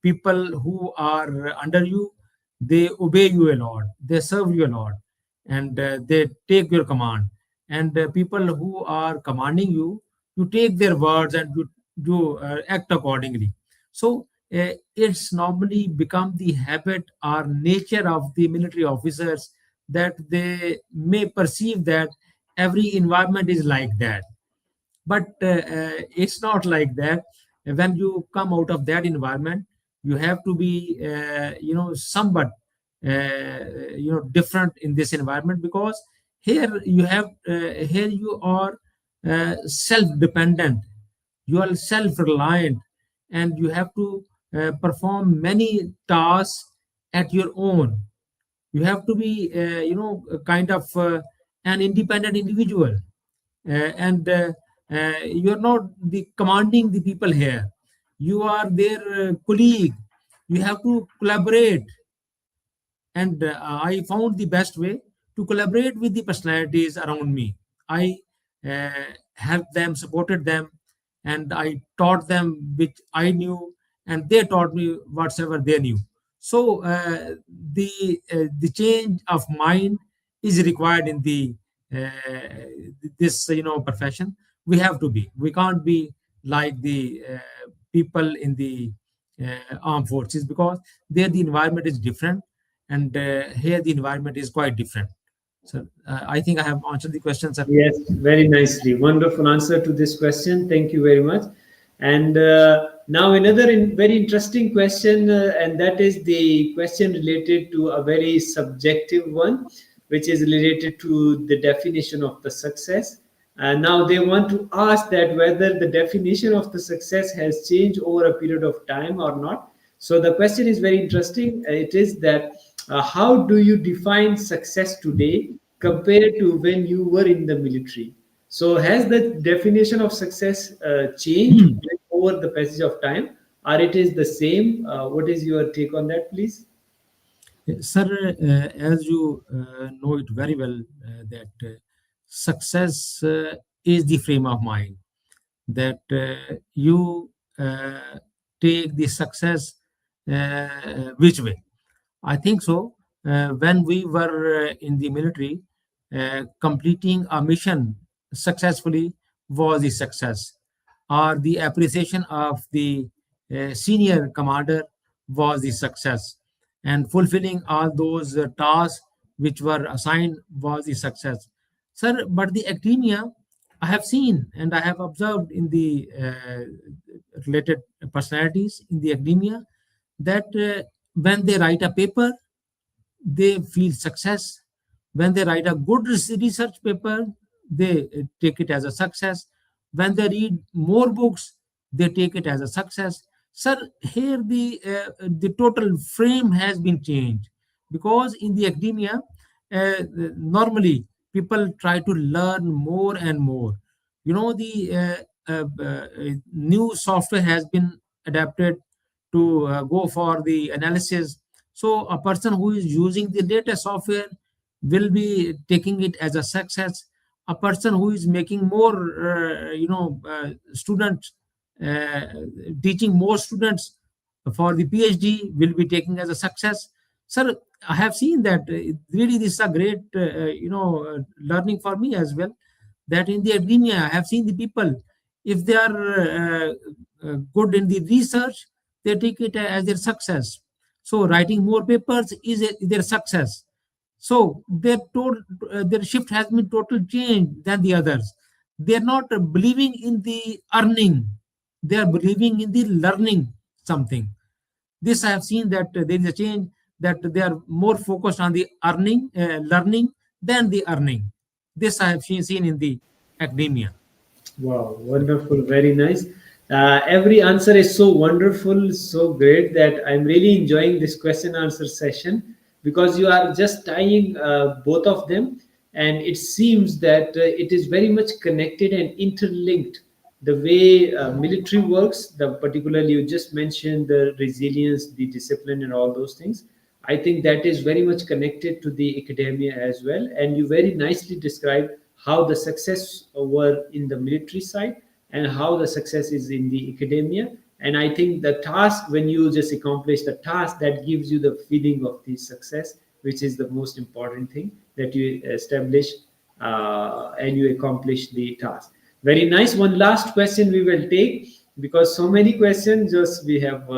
Speaker 2: people who are under you, they obey you a lot, they serve you a lot, and they take your command. And people who are commanding you, you take their words and you act accordingly. So it's normally become the habit or nature of the military officers that they may perceive that every environment is like that, but it's not like that. When you come out of that environment, you have to be somewhat different in this environment, because here you are self dependent, you are self reliant, and you have to perform many tasks at your own. You have to be a kind of an independent individual, and you're not the commanding the people here, you are their colleague, you have to collaborate. And I found the best way to collaborate with the personalities around me. I helped them, supported them, and I taught them which I knew, and they taught me whatsoever they knew. So the change of mind is required in the this profession. We have to be, we can't be like the people in the armed forces, because there the environment is different, and here the environment is quite different. So I think I have answered the question, sir.
Speaker 1: Yes, very nicely. Wonderful answer to this question. Thank you very much. And now another very interesting question, and that is the question related to a very subjective one, which is related to the definition of the success. And now they want to ask that whether the definition of the success has changed over a period of time or not. So the question is very interesting. It is that how do you define success today compared to when you were in the military? So has the definition of success changed over the passage of time, or it is the same? What is your take on that, please?
Speaker 2: Sir, as you know it very well, that success is the frame of mind, that you take the success which way. I think so. When we were in the military, completing a mission successfully was the success, or the appreciation of the senior commander was the success, and fulfilling all those tasks which were assigned was the success. Sir, but the academia, I have seen and I have observed in the related personalities in the academia, that when they write a paper, they feel success. When they write a good research paper, they take it as a success. When they read more books, they take it as a success. Sir, here the total frame has been changed, because in the academia, normally people try to learn more and more. The new software has been adapted to go for the analysis. So a person who is using the latest software will be taking it as a success. A person who is making more, students, uh, teaching more students for the PhD will be taking as a success. Sir, I have seen that really this is a great, learning for me as well. That in the academia, I have seen the people, if they are good in the research, they take it as their success. So writing more papers is their success. So their shift has been total change than the others. They are not believing in the earning; they are believing in the learning something. This I have seen that there is a change, that they are more focused on the learning than the earning. This I have seen in the academia.
Speaker 1: Wow, wonderful, very nice. Every answer is so wonderful, so great that I'm really enjoying this question answer session, because you are just tying both of them, and it seems that it is very much connected and interlinked. The way military works, the particularly you just mentioned the resilience, the discipline, and all those things. I think that is very much connected to the academia as well. And you very nicely described how the success were in the military side and how the success is in the academia. And I think the task, when you just accomplish the task, that gives you the feeling of the success, which is the most important thing, that you establish and you accomplish the task. Very nice. One last question we will take, because so many questions, just we have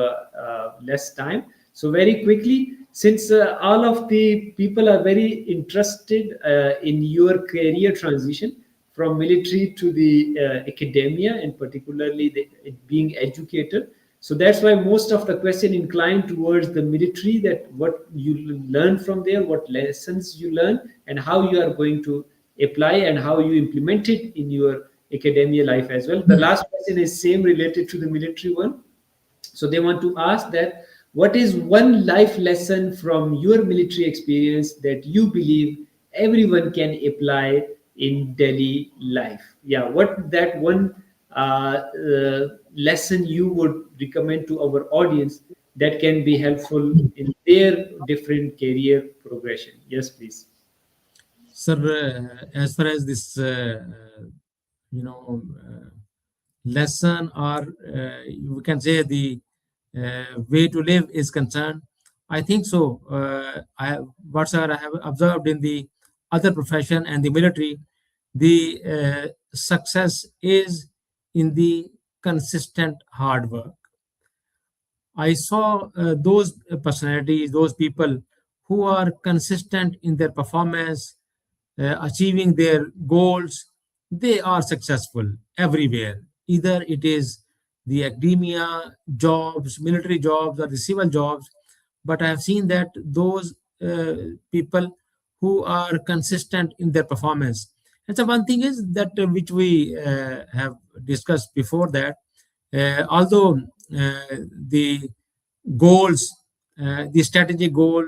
Speaker 1: less time. So very quickly, since all of the people are very interested in your career transition from military to the academia, and particularly the being educator, so that's why most of the question inclined towards the military, that what you learn from there, what lessons you learn, and how you are going to apply and how you implement it in your academia life as well. The last question is same related to the military one. So they want to ask that, what is one life lesson from your military experience that you believe everyone can apply in daily life? Yeah, what that one lesson you would recommend to our audience that can be helpful in their different career progression? Yes, please.
Speaker 2: Sir, as far as this, you know, lesson, or we can say the way to live is concerned, I think so. Whatsoever I have observed in the other profession and the military, the success is in the consistent hard work. I saw those personalities, those people who are consistent in their performance, achieving their goals. They are successful everywhere. Either it is the academia jobs, military jobs, or the civil jobs. But I have seen that those people who are consistent in their performance. And so one thing is that which we have discussed before, that although the goals, the strategic goal,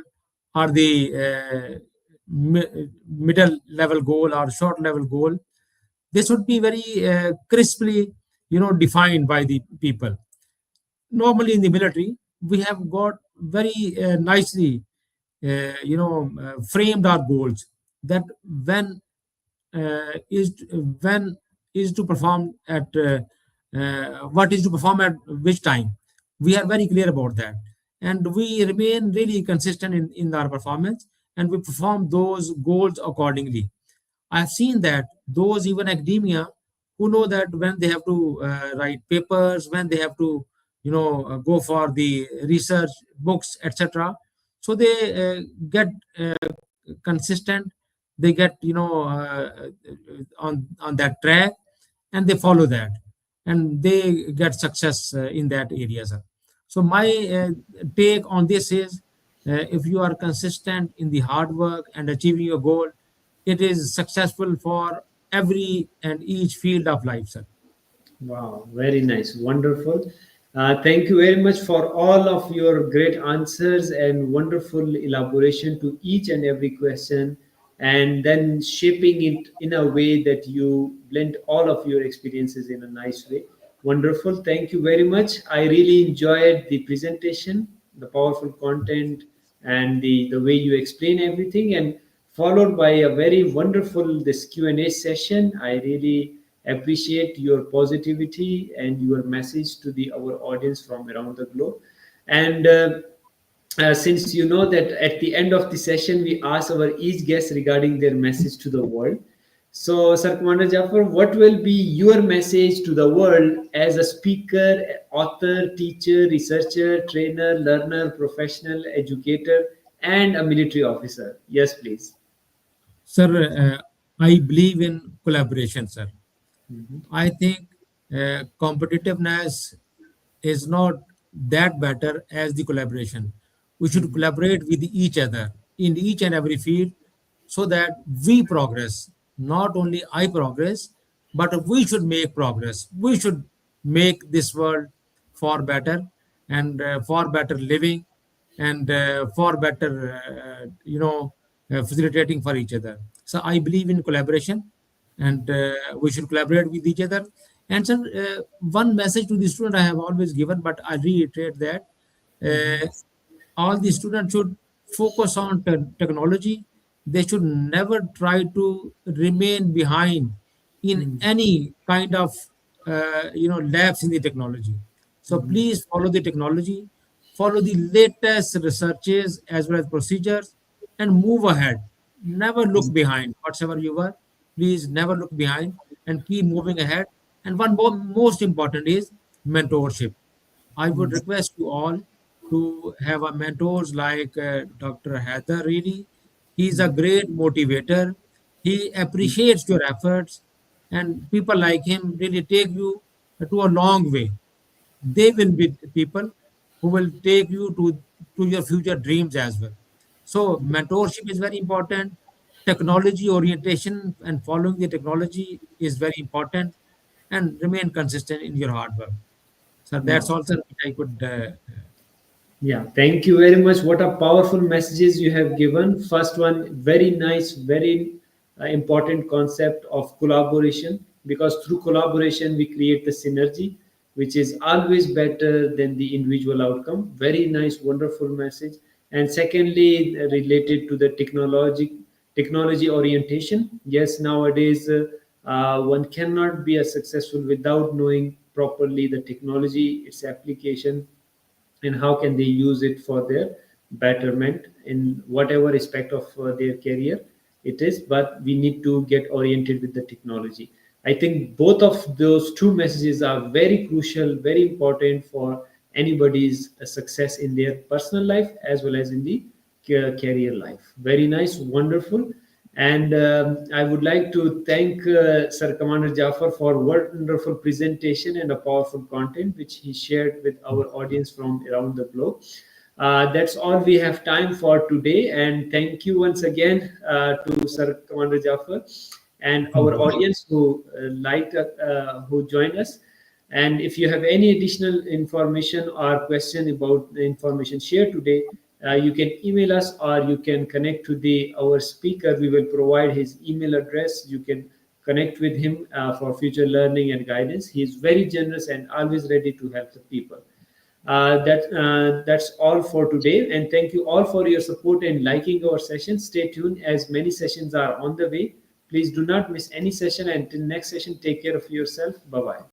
Speaker 2: or the middle level goal or short level goal, they should be very crisply, defined by the people. Normally in the military, we have got very nicely, framed our goals, that when when is to perform at what is to perform at which time. We are very clear about that, and we remain really consistent in our performance, and we perform those goals accordingly. I've seen that those, even academia, who know that when they have to write papers, when they have to, go for the research books, etc. So they get consistent. They get, on that track, and they follow that, and they get success in that area, sir. So my take on this is, if you are consistent in the hard work and achieving your goal, it is successful for every and each field of life, sir.
Speaker 1: Wow, very nice, wonderful. Thank you very much for all of your great answers and wonderful elaboration to each and every question, and then shaping it in a way that you blend all of your experiences in a nice way. Wonderful. Thank you very much. I really enjoyed the presentation, the powerful content, and the way you explain everything, and followed by a very wonderful this Q&A session. I really appreciate your positivity and your message to the our audience from around the globe. And since you know that at the end of the session we ask our each guest regarding their message to the world, so Sir Commander Jaffer, what will be your message to the world as a speaker, author, teacher, researcher, trainer, learner, professional, educator, and a military officer? Yes, please.
Speaker 2: Sir, I believe in collaboration, sir. I think competitiveness is not that better as the collaboration. We should collaborate with each other in each and every field, so that we progress. Not only I progress, but we should make progress. We should make this world far better, and far better living, and far better, facilitating for each other. So I believe in collaboration, and we should collaborate with each other. And sir, one message to the student I have always given, but I reiterate that uh, all the students should focus on technology. They should never try to remain behind in any kind of, lapse in the technology. So please follow the technology, follow the latest researches as well as procedures, and move ahead. Never look behind. Whatever you were, please never look behind and keep moving ahead. And one more, most important is mentorship. I would request you all to have a mentors like Dr. Haider. Really, he's a great motivator. He appreciates your efforts, and people like him really take you to a long way. They will be the people who will take you to your future dreams as well. So mentorship is very important. Technology orientation and following the technology is very important, and remain consistent in your hard work. So that's
Speaker 1: Wow.
Speaker 2: also what I could.
Speaker 1: Yeah, thank you very much. What a powerful messages you have given. First one, very nice, very important concept of collaboration, because through collaboration we create the synergy, which is always better than the individual outcome. Very nice, wonderful message. And secondly, related to the technology orientation. Yes, nowadays one cannot be a successful without knowing properly the technology, its application, and how can they use it for their betterment in whatever aspect of their career it is. But we need to get oriented with the technology. I think both of those two messages are very crucial, very important for anybody's success in their personal life as well as in the career life. Very nice, wonderful. And I would like to thank Sir Commander Jaffer for wonderful presentation and a powerful content which he shared with our audience from around the globe. That's all we have time for today. And thank you once again to Sir Commander Jaffer and
Speaker 2: Thank
Speaker 1: our
Speaker 2: you.
Speaker 1: audience who joined us. And if you have any additional information or question about the information shared today, you can email us or you can connect to the our speaker. We will provide his email address. You can connect with him for future learning and guidance. He is very generous and always ready to help the people. That's all for today, and thank you all for your support and liking our session. Stay tuned as many sessions are on the way. Please do not miss any session. Until next session, take care of yourself. Bye bye.